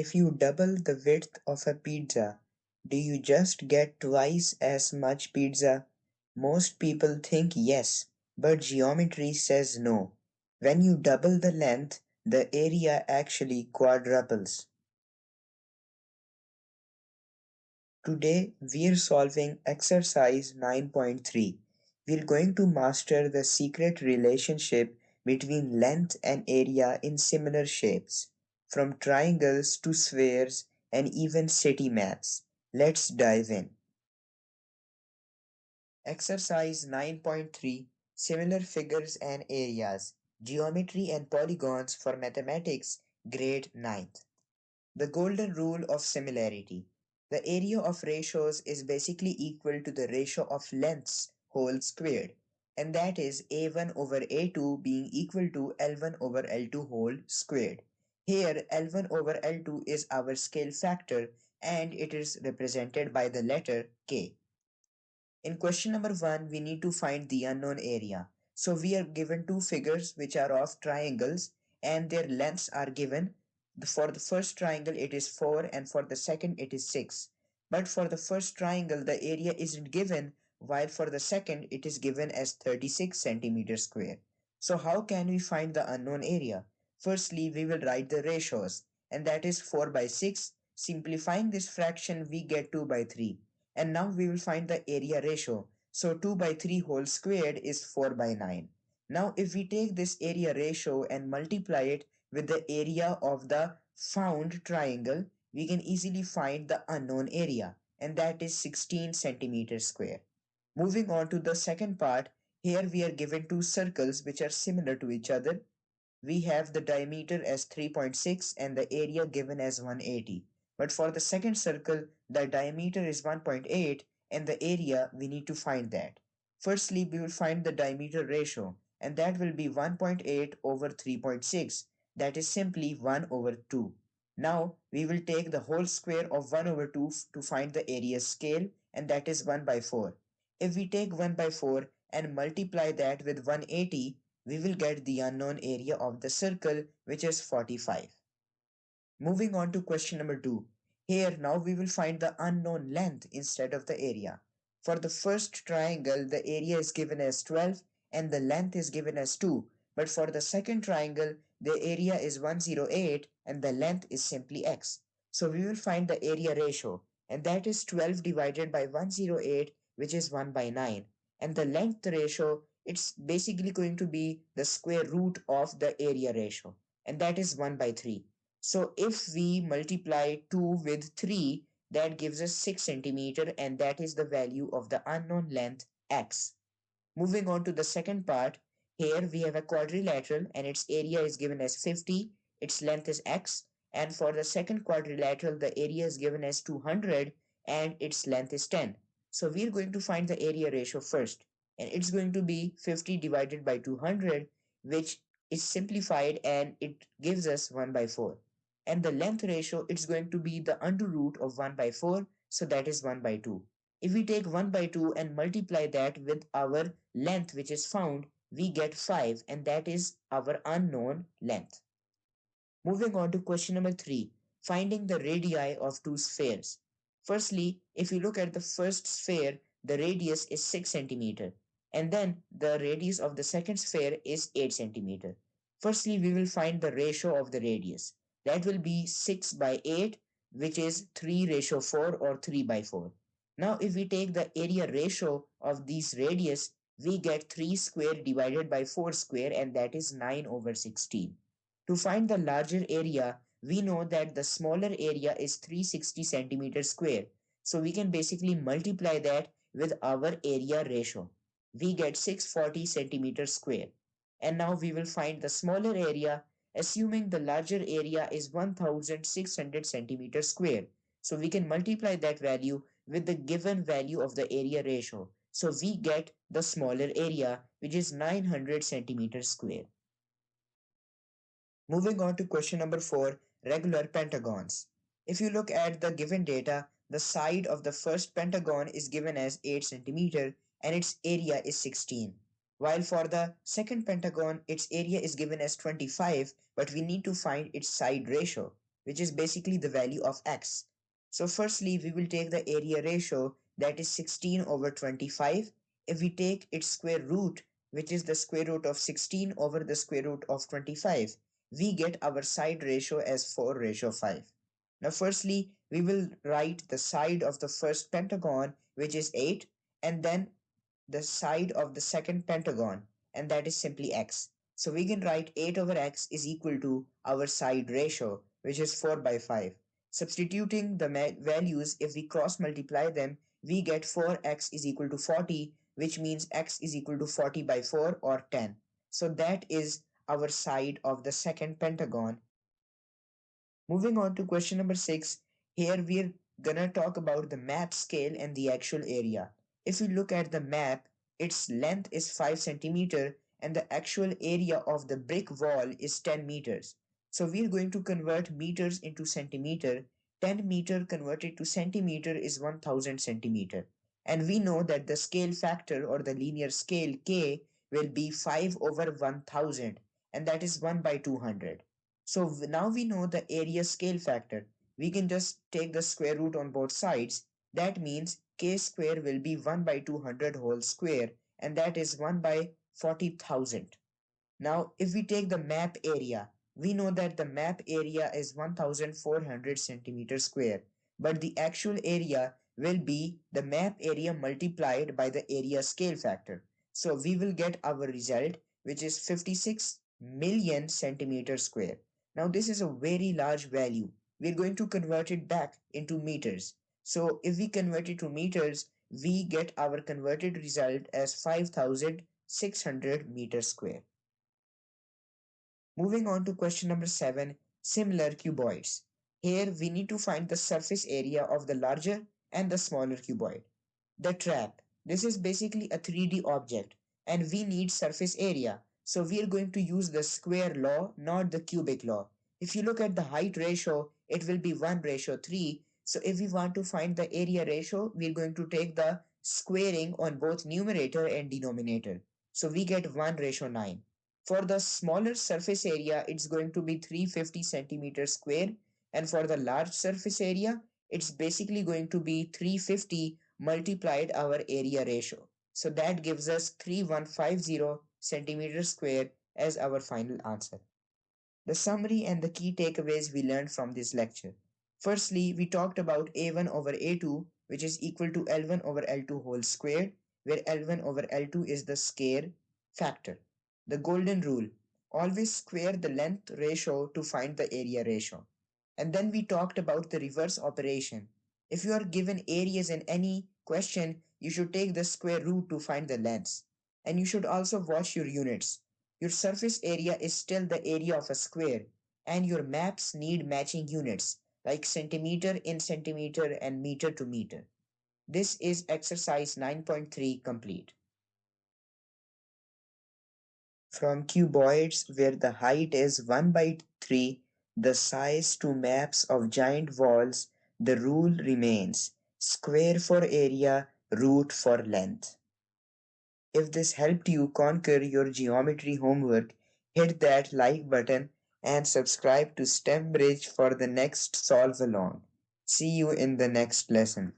If you double the width of a pizza, do you just get twice as much pizza? Most people think yes, but geometry says no. When you double the length, the area actually quadruples. Today we're solving exercise 9.3. We're going to master the secret relationship between length and area in similar shapes, from triangles to spheres and even city maps. Let's dive in. Exercise 9.3, Similar Figures and Areas, Geometry and Polygons for Mathematics, Grade 9th. The golden rule of similarity. The area of ratios is basically equal to the ratio of lengths whole squared, and that is a1 over a2 being equal to l1 over l2 whole squared. Here l1 over l2 is our scale factor and it is represented by the letter k. In question number 1, we need to find the unknown area. So we are given two figures which are of triangles and their lengths are given. For the first triangle it is 4 and for the second it is 6. But for the first triangle the area isn't given, while for the second it is given as 36 centimeters square. So how can we find the unknown area? Firstly, we will write the ratios, and that is 4 by 6. Simplifying this fraction we get 2 by 3. And now we will find the area ratio. So 2 by 3 whole squared is 4 by 9. Now if we take this area ratio and multiply it with the area of the found triangle, we can easily find the unknown area, and that is 16 centimeters square. Moving on to the second part, here we are given two circles which are similar to each other. We have the diameter as 3.6 and the area given as 180. But for the second circle, the diameter is 1.8 and the area we need to find that. Firstly, we will find the diameter ratio, and that will be 1.8 over 3.6. That is simply 1 over 2. Now we will take the whole square of 1 over 2 to find the area scale, and that is 1 by 4. If we take 1 by 4 and multiply that with 180, we will get the unknown area of the circle, which is 45. Moving on to question number 2. Here now we will find the unknown length instead of the area. For the first triangle, the area is given as 12 and the length is given as 2. But for the second triangle, the area is 108 and the length is simply x. So we will find the area ratio, and that is 12 divided by 108, which is 1 by 9. And the length ratio, it's basically going to be the square root of the area ratio, and that is 1 by 3. So if we multiply 2 with 3, that gives us 6 centimeter, and that is the value of the unknown length x. Moving on to the second part, here we have a quadrilateral and its area is given as 50, its length is x, and for the second quadrilateral the area is given as 200 and its length is 10. So we are going to find the area ratio first, and it's going to be 50 divided by 200, which is simplified and it gives us 1 by 4. And the length ratio, it's going to be the under root of 1 by 4, so that is 1 by 2. If we take 1 by 2 and multiply that with our length which is found, we get 5, and that is our unknown length. Moving on to question number 3, finding the radii of two spheres. Firstly, if you look at the first sphere, the radius is 6 centimeter, and then the radius of the second sphere is 8 centimeter. Firstly, we will find the ratio of the radius. That will be 6 by 8, which is 3 ratio 4 or 3 by 4. Now, if we take the area ratio of these radius, we get 3 square divided by 4 square, and that is 9 over 16. To find the larger area, we know that the smaller area is 360 centimeters square. So we can basically multiply that with our area ratio. We get 640 centimeters square. And now we will find the smaller area, assuming the larger area is 1600 centimeters square. So we can multiply that value with the given value of the area ratio. So we get the smaller area, which is 900 centimeters square. Moving on to question number 4, regular pentagons. If you look at the given data, the side of the first pentagon is given as 8 centimeter and its area is 16. While for the second pentagon, its area is given as 25, but we need to find its side ratio. which is basically the value of x. So firstly, we will take the area ratio, that is 16 over 25. If we take its square root, which is the square root of 16 over the square root of 25, we get our side ratio as 4:5. Now firstly, we will write the side of the first pentagon, which is 8, and then the side of the second pentagon, and that is simply x. So we can write 8 over x is equal to our side ratio, which is 4/5. Substituting the values, if we cross multiply them, we get 4x is equal to 40, which means x is equal to 40/4 or 10. So that is our side of the second pentagon. Moving on to question number 6, here we're gonna talk about the map scale and the actual area. If you look at the map, its length is 5 centimeter and the actual area of the brick wall is 10 meters. So we're going to convert meters into centimeter. 10 meter converted to centimeter is 1000 centimeter. And we know that the scale factor or the linear scale k will be 5 over 1000, and that is 1 by 200. So now we know the area scale factor. We can just take the square root on both sides. That means k square will be 1 by 200 whole square, and that is 1 by 40,000. Now, if we take the map area, we know that the map area is 1400 centimeter square, but the actual area will be the map area multiplied by the area scale factor. So we will get our result, which is 56 million centimeter square. Now, this is a very large value. We're going to convert it back into meters. So if we convert it to meters, we get our converted result as 5600 meters square. Moving on to question number 7, similar cuboids. Here we need to find the surface area of the larger and the smaller cuboid. The trap. This is basically a 3D object and we need surface area. So we are going to use the square law, not the cubic law. If you look at the height ratio, it will be 1:3. So if we want to find the area ratio, we are going to take the squaring on both numerator and denominator. So we get 1:9. For the smaller surface area, it's going to be 350 centimeters square. And for the large surface area, it's basically going to be 350 multiplied our area ratio. So that gives us 3150 centimeters square as our final answer. The summary and the key takeaways we learned from this lecture. Firstly, we talked about A1 over A2, which is equal to L1 over L2 whole squared, where L1 over L2 is the scale factor. The golden rule, always square the length ratio to find the area ratio. And then we talked about the reverse operation. If you are given areas in any question, you should take the square root to find the lengths. And you should also watch your units. Your surface area is still the area of a square, and your maps need matching units like centimeter in centimeter and meter to meter. This is exercise 9.3 complete. From cuboids where the height is 1/3, the size to maps of giant walls, the rule remains square for area, root for length. If this helped you conquer your geometry homework, hit that like button and subscribe to STEMBridge for the next solve along. See you in the next lesson.